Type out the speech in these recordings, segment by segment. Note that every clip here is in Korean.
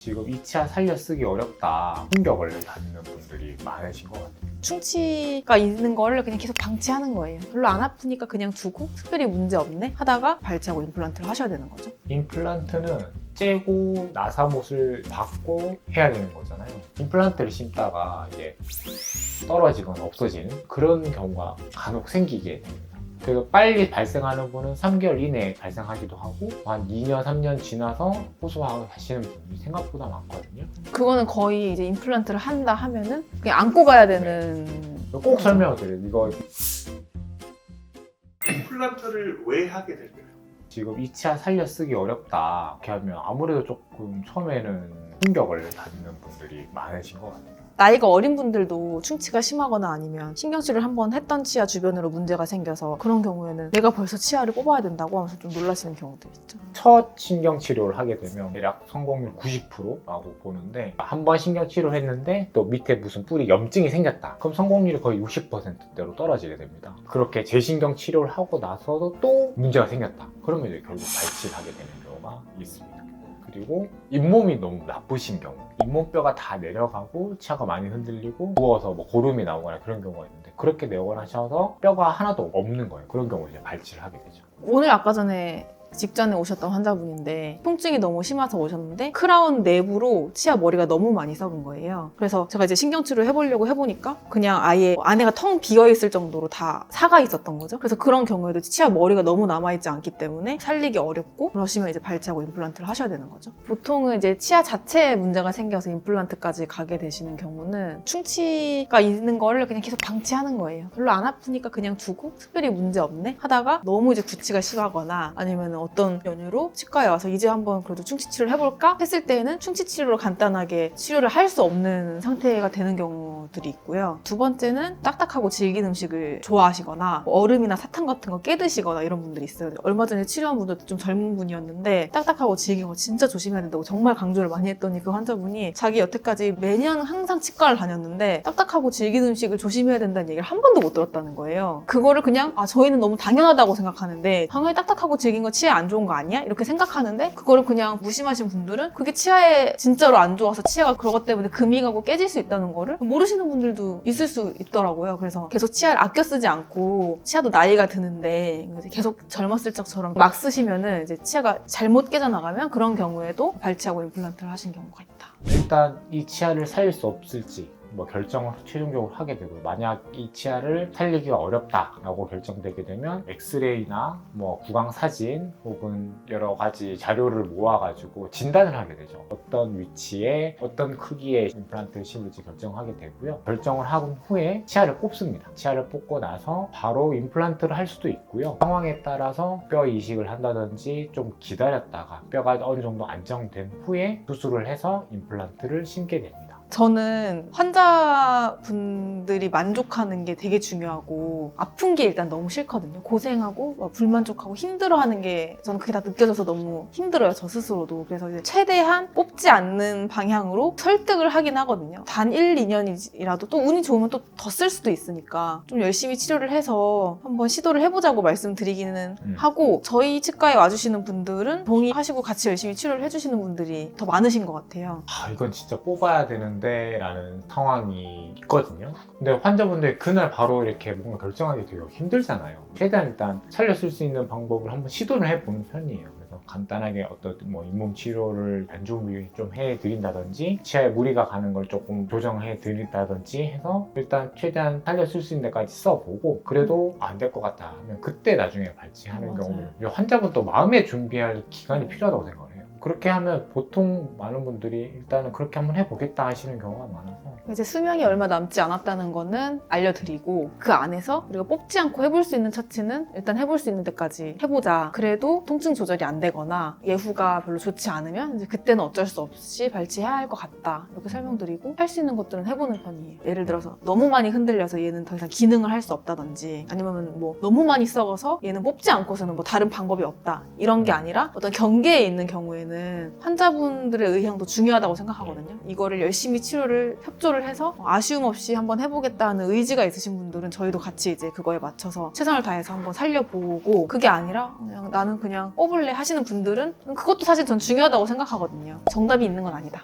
지금 이 치아 살려 쓰기 어렵다 충격을 받는 분들이 많으신 것 같아요. 충치가 있는 거를 그냥 계속 방치하는 거예요. 별로 안 아프니까 그냥 두고 특별히 문제 없네 하다가 발치하고 임플란트를 하셔야 되는 거죠. 임플란트는 째고 나사못을 받고 해야 되는 거잖아요. 임플란트를 심다가 이제 떨어지거나 없어지는 그런 경우가 간혹 생기게 됩니다. 그래서 빨리 발생하는 분은 3개월 이내에 발생하기도 하고 한 2년, 3년 지나서 호소하시는 분이 생각보다 많거든요. 그거는 거의 이제 임플란트를 한다 하면은 그냥 안고 가야 되는. 꼭 설명을 드려요. 이거 임플란트를 왜 하게 될까요? 지금 이 치아 살려 쓰기 어렵다 이렇게 하면 아무래도 조금 처음에는 충격을 받는 분들이 많으신 것 같아요. 나이가 어린 분들도 충치가 심하거나 아니면 신경치료를 한번 했던 치아 주변으로 문제가 생겨서 그런 경우에는 내가 벌써 치아를 뽑아야 된다고 하면서 좀 놀라시는 경우도 있죠. 첫 신경치료를 하게 되면 대략 성공률 90%라고 보는데 한 번 신경치료를 했는데 또 밑에 무슨 뿌리 염증이 생겼다. 그럼 성공률이 거의 60%대로 떨어지게 됩니다. 그렇게 재신경치료를 하고 나서도 또 문제가 생겼다. 그러면 이제 결국 발치를 하게 되는 경우가 있습니다. 그리고 잇몸이 너무 나쁘신 경우, 잇몸뼈가 다 내려가고 치아가 많이 흔들리고 부어서 뭐 고름이 나오거나 그런 경우가 있는데 그렇게 내원하셔서 뼈가 하나도 없는 거예요. 그런 경우에 이제 발치를 하게 되죠. 오늘 아까 전에 직전에 오셨던 환자분인데 통증이 너무 심해서 오셨는데 크라운 내부로 치아 머리가 너무 많이 썩은 거예요. 그래서 제가 이제 신경치료 해보려고 해보니까 그냥 아예 안에가 텅 비어있을 정도로 다 사가 있었던 거죠. 그래서 그런 경우에도 치아 머리가 너무 남아있지 않기 때문에 살리기 어렵고 그러시면 이제 발치하고 임플란트를 하셔야 되는 거죠. 보통은 이제 치아 자체에 문제가 생겨서 임플란트까지 가게 되시는 경우는 충치가 있는 거를 그냥 계속 방치하는 거예요. 별로 안 아프니까 그냥 두고 특별히 문제 없네 하다가 너무 이제 구취가 심하거나 아니면 어떤 연유로 치과에 와서 이제 한번 그래도 충치 치료를 해볼까 했을 때는 충치 치료로 간단하게 치료를 할 수 없는 상태가 되는 경우들이 있고요. 두 번째는 딱딱하고 질긴 음식을 좋아하시거나 얼음이나 사탕 같은 거 깨드시거나 이런 분들이 있어요. 얼마 전에 치료한 분도 좀 젊은 분이었는데 딱딱하고 질긴 거 진짜 조심해야 된다고 정말 강조를 많이 했더니 그 환자분이 자기 여태까지 매년 항상 치과를 다녔는데 딱딱하고 질긴 음식을 조심해야 된다는 얘기를 한 번도 못 들었다는 거예요. 그거를 그냥 저희는 너무 당연하다고 생각하는데 당연히 딱딱하고 질긴 거 치아에 안 좋은 거 아니야? 이렇게 생각하는데 그거를 그냥 무심하신 분들은 그게 치아에 진짜로 안 좋아서 치아가 그것 때문에 금이 가고 깨질 수 있다는 거를 모르시는 분들도 있을 수 있더라고요. 그래서 계속 치아를 아껴 쓰지 않고 치아도 나이가 드는데 계속 젊었을 적처럼 막 쓰시면은 이제 치아가 잘못 깨져나가면 그런 경우에도 발치하고 임플란트를 하신 경우가 있다. 일단 이 치아를 살릴 수 없을지 결정을 최종적으로 하게 되고 만약 이 치아를 살리기가 어렵다라고 결정되게 되면 엑스레이나 구강 사진 혹은 여러 가지 자료를 모아가지고 진단을 하게 되죠. 어떤 위치에 어떤 크기의 임플란트를 심을지 결정하게 되고요. 결정을 한 후에 치아를 뽑습니다. 치아를 뽑고 나서 바로 임플란트를 할 수도 있고요. 상황에 따라서 뼈 이식을 한다든지 좀 기다렸다가 뼈가 어느 정도 안정된 후에 수술을 해서 임플란트를 심게 됩니다. 저는 환자분들이 만족하는 게 되게 중요하고 아픈 게 일단 너무 싫거든요. 고생하고 불만족하고 힘들어하는 게 저는 그게 다 느껴져서 너무 힘들어요. 저 스스로도. 그래서 이제 최대한 뽑지 않는 방향으로 설득을 하긴 하거든요. 단 1, 2년이라도 또 운이 좋으면 또 더 쓸 수도 있으니까 좀 열심히 치료를 해서 한번 시도를 해보자고 말씀드리기는 하고 저희 치과에 와주시는 분들은 동의하시고 같이 열심히 치료를 해주시는 분들이 더 많으신 것 같아요. 이건 진짜 뽑아야 되는 라는 상황이 있거든요. 근데 환자분들 그날 바로 이렇게 뭔가 결정하기 되게 힘들잖아요. 최대한 일단 살려 쓸 수 있는 방법을 한번 시도를 해보는 편이에요. 그래서 간단하게 어떤 잇몸 치료를 안정비 좀 해드린다든지 치아에 무리가 가는 걸 조금 조정해 드린다든지 해서 일단 최대한 살려 쓸 수 있는 데까지 써보고 그래도 안 될 것 같다 하면 그때 나중에 발치하는 경우는 환자분도 마음의 준비할 기간이 필요하다고 생각해요. 그렇게 하면 보통 많은 분들이 일단은 그렇게 한번 해보겠다 하시는 경우가 많아서 이제 수명이 얼마 남지 않았다는 거는 알려드리고 그 안에서 우리가 뽑지 않고 해볼 수 있는 처치는 일단 해볼 수 있는 데까지 해보자. 그래도 통증 조절이 안 되거나 예후가 별로 좋지 않으면 이제 그때는 어쩔 수 없이 발치해야 할 것 같다. 이렇게 설명드리고 할 수 있는 것들은 해보는 편이에요. 예를 들어서 너무 많이 흔들려서 얘는 더 이상 기능을 할 수 없다든지 아니면 너무 많이 썩어서 얘는 뽑지 않고서는 다른 방법이 없다. 이런 게 아니라 어떤 경계에 있는 경우에는 경우에는 환자분들의 의향도 중요하다고 생각하거든요. 이거를 열심히 치료를 협조를 해서 아쉬움 없이 한번 해보겠다는 의지가 있으신 분들은 저희도 같이 이제 그거에 맞춰서 최선을 다해서 한번 살려보고, 그게 아니라 그냥 나는 그냥 뽑을래 하시는 분들은 그것도 사실 전 중요하다고 생각하거든요. 정답이 있는 건 아니다.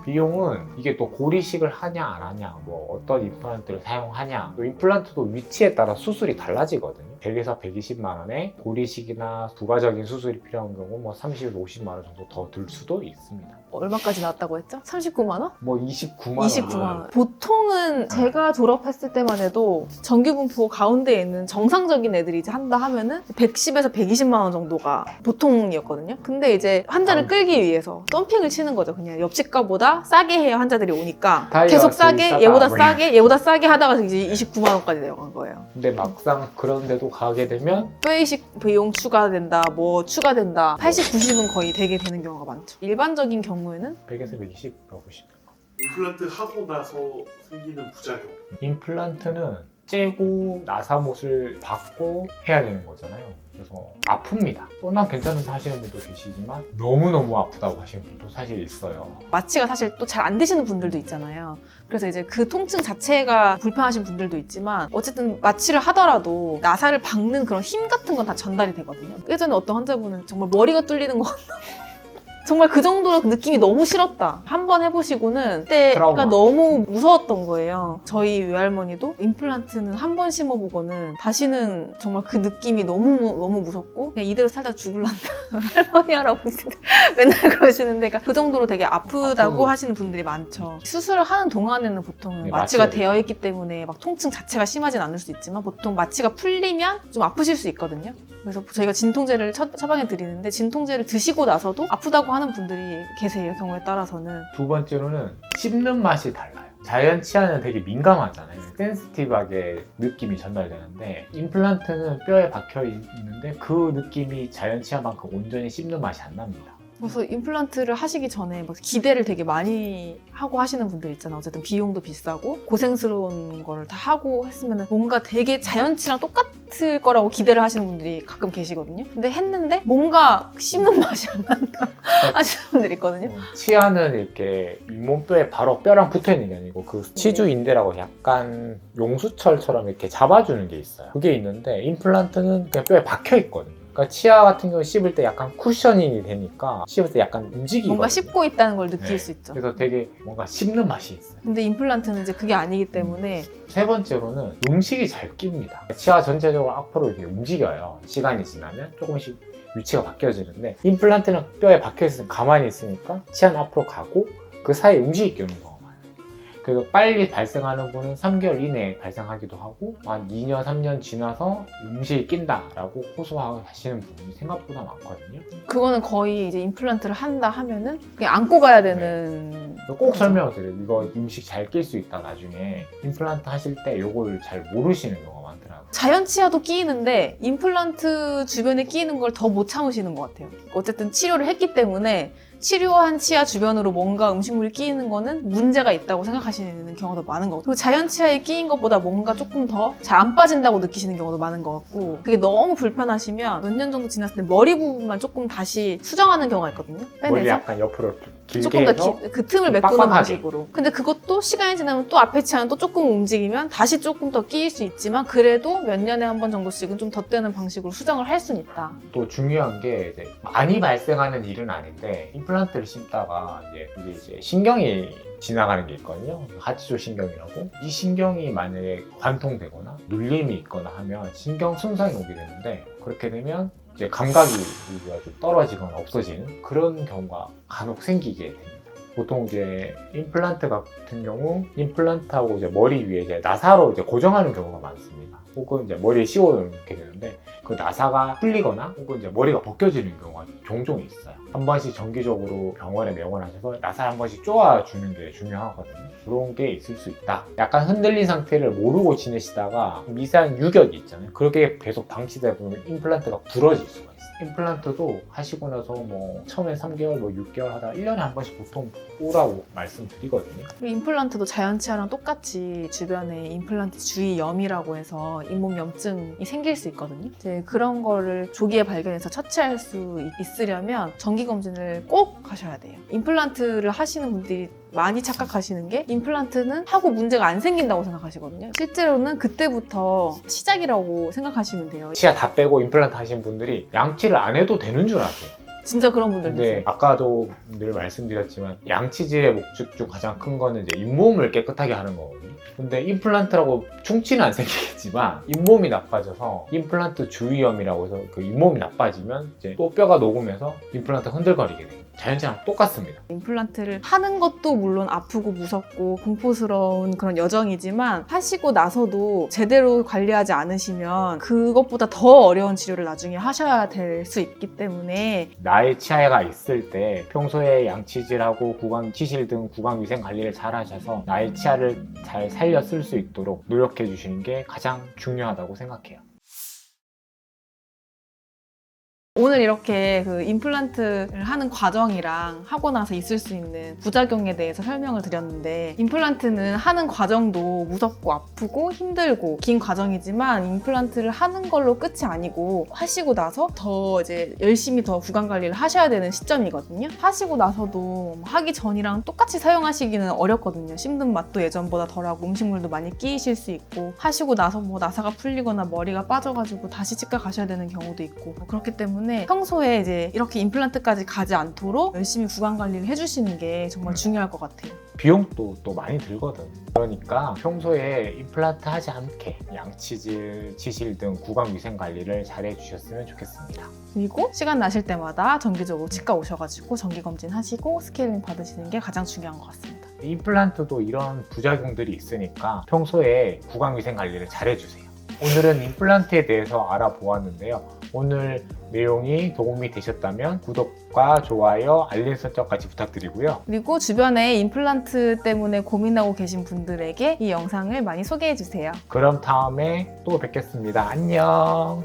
비용은 이게 또 고리식을 하냐 안 하냐, 뭐 어떤 임플란트를 사용하냐, 또 임플란트도 위치에 따라 수술이 달라지거든요. 100에서 120만 원에 고리식이나 부가적인 수술이 필요한 경우 뭐 30에서 50만 원 정도 더 들 수도 있습니다. 얼마까지 나왔다고 했죠? 39만 원? 뭐 29만 원. 29만 원. 보통은 제가 졸업했을 때만 해도 정규분포 가운데에 있는 정상적인 애들이 이제 한다 하면은 110에서 120만 원 정도가 보통이었거든요. 근데 이제 환자를 끌기 위해서 덤핑을 치는 거죠. 그냥 옆치과보다 싸게 해야 환자들이 오니까 계속 싸게, 얘보다 싸게, 얘보다 싸게 하다가 이제 29만 원까지 내려간 거예요. 근데 막상 그런 데도 가게 되면 뼈이식 비용 추가된다, 뭐 추가된다. 80, 90은 거의 되게 되는 경우가 많죠. 일반적인 경우에는 100에서 120라고 보시면 돼요. 임플란트 하고 나서 생기는 부작용. 임플란트는 째고 나사못을 받고 해야 되는 거잖아요. 그래서 아픕니다. 난 괜찮은데 하시는 분도 계시지만 너무너무 아프다고 하시는 분도 사실 있어요. 마취가 사실 또 잘 안 되시는 분들도 있잖아요. 그래서 이제 그 통증 자체가 불편하신 분들도 있지만 어쨌든 마취를 하더라도 나사를 박는 그런 힘 같은 건 다 전달이 되거든요. 예전에 어떤 환자분은 정말 머리가 뚫리는 거 정말 그 정도로 느낌이 너무 싫었다. 한번 해보시고는 그때가 트라우마. 너무 무서웠던 거예요. 저희 외할머니도 임플란트는 한 번 심어보고는 다시는 정말 그 느낌이 너무 무섭고 그냥 이대로 살다 죽을란다. 할머니 할아버지 맨날 그러시는데 그러니까 그 정도로 되게 아프다고 하시는 분들이 많죠. 수술을 하는 동안에는 보통은 네, 마취가 마취가 되어 있기 때문에 막 통증 자체가 심하진 않을 수 있지만 보통 마취가 풀리면 좀 아프실 수 있거든요. 그래서 저희가 진통제를 처방해 드리는데 진통제를 드시고 나서도 아프다고 하는 분들이 계세요. 경우에 따라서는. 두 번째로는 씹는 맛이 달라요. 자연 치아는 되게 민감하잖아요. 센시티브하게 느낌이 전달되는데 임플란트는 뼈에 박혀 있는데 그 느낌이 자연 치아만큼 온전히 씹는 맛이 안 납니다. 그래서 임플란트를 하시기 전에 막 기대를 되게 많이 하고 하시는 분들 있잖아. 어쨌든 비용도 비싸고 고생스러운 거를 다 하고 했으면 뭔가 되게 자연치랑 똑같을 거라고 기대를 하시는 분들이 가끔 계시거든요. 근데 했는데 뭔가 씹는 맛이 안 난다 하시는 분들이 있거든요. 치아는 이렇게 잇몸뼈에 바로 뼈랑 붙어 있는 게 아니고 그 치주인대라고 약간 용수철처럼 이렇게 잡아주는 게 있어요. 그게 있는데 임플란트는 그냥 뼈에 박혀 있거든요. 그러니까 치아 같은 경우 씹을 때 약간 쿠셔닝이 되니까 씹을 때 약간 움직이거든요. 뭔가 씹고 있다는 걸 느낄 네. 수 있죠. 그래서 되게 뭔가 씹는 맛이 있어요. 근데 임플란트는 이제 그게 아니기 때문에 세 번째로는 음식이 잘 낍니다. 치아 전체적으로 앞으로 이렇게 움직여요. 시간이 지나면 조금씩 위치가 바뀌어지는데 임플란트는 뼈에 박혀있으면 가만히 있으니까 치아는 앞으로 가고 그 사이에 음식이 끼는 경우가 많아요. 그래서 빨리 발생하는 분은 3개월 이내에 발생하기도 하고 한 2년, 3년 지나서 음식이 낀다라고 호소하시는 분이 생각보다 많거든요. 그거는 거의 이제 임플란트를 한다 하면은 그냥 안고 가야 되는 꼭 설명을 드려요. 이거 음식 잘 낄 수 있다 나중에 임플란트 하실 때 이걸 잘 모르시는 경우가 많더라고요. 자연 치아도 끼이는데 임플란트 주변에 끼이는 걸 더 못 참으시는 것 같아요. 어쨌든 치료를 했기 때문에 치료한 치아 주변으로 뭔가 음식물이 끼이는 거는 문제가 있다고 생각하시는 경우도 많은 것 같고 그리고 자연 치아에 끼인 것보다 뭔가 조금 더 잘 안 빠진다고 느끼시는 경우도 많은 것 같고 그게 너무 불편하시면 몇 년 정도 지났을 때 머리 부분만 조금 다시 수정하는 경우가 있거든요. 머리 빼내서 약간 옆으로 길게 조금 해서 더 그 틈을 메꾸는 빡빡하게. 방식으로. 근데 그것도 시간이 지나면 또 앞에 치아는 또 조금 움직이면 다시 조금 더 끼일 수 있지만 그래도 몇 년에 한 번 정도씩은 좀 덧대는 방식으로 수정을 할 수는 있다. 또 중요한 게 이제 많이 발생하는 일은 아닌데 임플란트를 심다가 이제 신경이 지나가는 게 있거든요. 하지조 신경이라고. 이 신경이 만약에 관통되거나 눌림이 있거나 하면 신경 손상이 오게 되는데 그렇게 되면 이제 감각이 좀 떨어지거나 없어지는 그런 경우가 간혹 생기게 됩니다. 보통 이제 임플란트 같은 경우 임플란트하고 이제 머리 위에 이제 나사로 이제 고정하는 경우가 많습니다. 혹은 이제 머리에 씌워 놓게 되는데 그 나사가 풀리거나 혹은 이제 머리가 벗겨지는 경우가 종종 있어요. 한 번씩 정기적으로 병원에 명원하셔서 나사를 한 번씩 쪼아주는 게 중요하거든요. 그런 게 있을 수 있다. 약간 흔들린 상태를 모르고 지내시다가 미세한 유격이 있잖아요. 그렇게 계속 방치되다 보면 임플란트가 부러질 수가 있어요. 임플란트도 하시고 나서 뭐 처음에 3개월, 뭐 6개월 하다가 1년에 한 번씩 보통 오라고 말씀드리거든요. 그리고 임플란트도 자연 치아랑 똑같이 주변에 임플란트 주위염이라고 해서 잇몸염증이 생길 수 있거든요. 이제 그런 거를 조기에 발견해서 처치할 수 있으려면 정기 검진을 꼭 하셔야 돼요. 임플란트를 하시는 분들이 많이 착각하시는 게 임플란트는 하고 문제가 안 생긴다고 생각하시거든요. 실제로는 그때부터 시작이라고 생각하시면 돼요. 치아 다 빼고 임플란트 하신 분들이 양치를 안 해도 되는 줄 아세요. 진짜 그런 분들 근데 계세요. 아까도 늘 말씀드렸지만 양치질의 목적 중 가장 큰 거는 이제 잇몸을 깨끗하게 하는 거거든요. 근데 임플란트라고 충치는 안 생기겠지만 잇몸이 나빠져서 임플란트 주위염이라고 해서 그 잇몸이 나빠지면 이제 또 뼈가 녹으면서 임플란트 흔들거리게 돼요. 자연치아랑 똑같습니다. 임플란트를 하는 것도 물론 아프고 무섭고 공포스러운 그런 여정이지만 하시고 나서도 제대로 관리하지 않으시면 그것보다 더 어려운 치료를 나중에 하셔야 될 수 있기 때문에 나의 치아가 있을 때 평소에 양치질하고 구강 치실 등 구강 위생 관리를 잘 하셔서 나의 치아를 잘 살려 쓸 수 있도록 노력해 주시는 게 가장 중요하다고 생각해요. 오늘 이렇게 그 임플란트를 하는 과정이랑 하고 나서 있을 수 있는 부작용에 대해서 설명을 드렸는데 임플란트는 하는 과정도 무섭고 아프고 힘들고 긴 과정이지만 임플란트를 하는 걸로 끝이 아니고 하시고 나서 더 이제 열심히 더 구강 관리를 하셔야 되는 시점이거든요. 하시고 나서도 하기 전이랑 똑같이 사용하시기는 어렵거든요. 씹는 맛도 예전보다 덜하고 음식물도 많이 끼이실 수 있고 하시고 나서 뭐 나사가 풀리거나 머리가 빠져가지고 다시 치과 가셔야 되는 경우도 있고 그렇기 때문에 평소에 이제 이렇게 임플란트까지 가지 않도록 열심히 구강 관리를 해주시는 게 정말 중요할 것 같아요. 비용도 또 많이 들거든. 그러니까 평소에 임플란트 하지 않게 양치질, 치실 등 구강 위생 관리를 잘 해주셨으면 좋겠습니다. 그리고 시간 나실 때마다 정기적으로 치과 오셔가지고 정기 검진 하시고 스케일링 받으시는 게 가장 중요한 것 같습니다. 임플란트도 이런 부작용들이 있으니까 평소에 구강 위생 관리를 잘 해주세요. 오늘은 임플란트에 대해서 알아보았는데요. 오늘 내용이 도움이 되셨다면 구독과 좋아요, 알림 설정까지 부탁드리고요. 그리고 주변에 임플란트 때문에 고민하고 계신 분들에게 이 영상을 많이 소개해주세요. 그럼 다음에 또 뵙겠습니다. 안녕.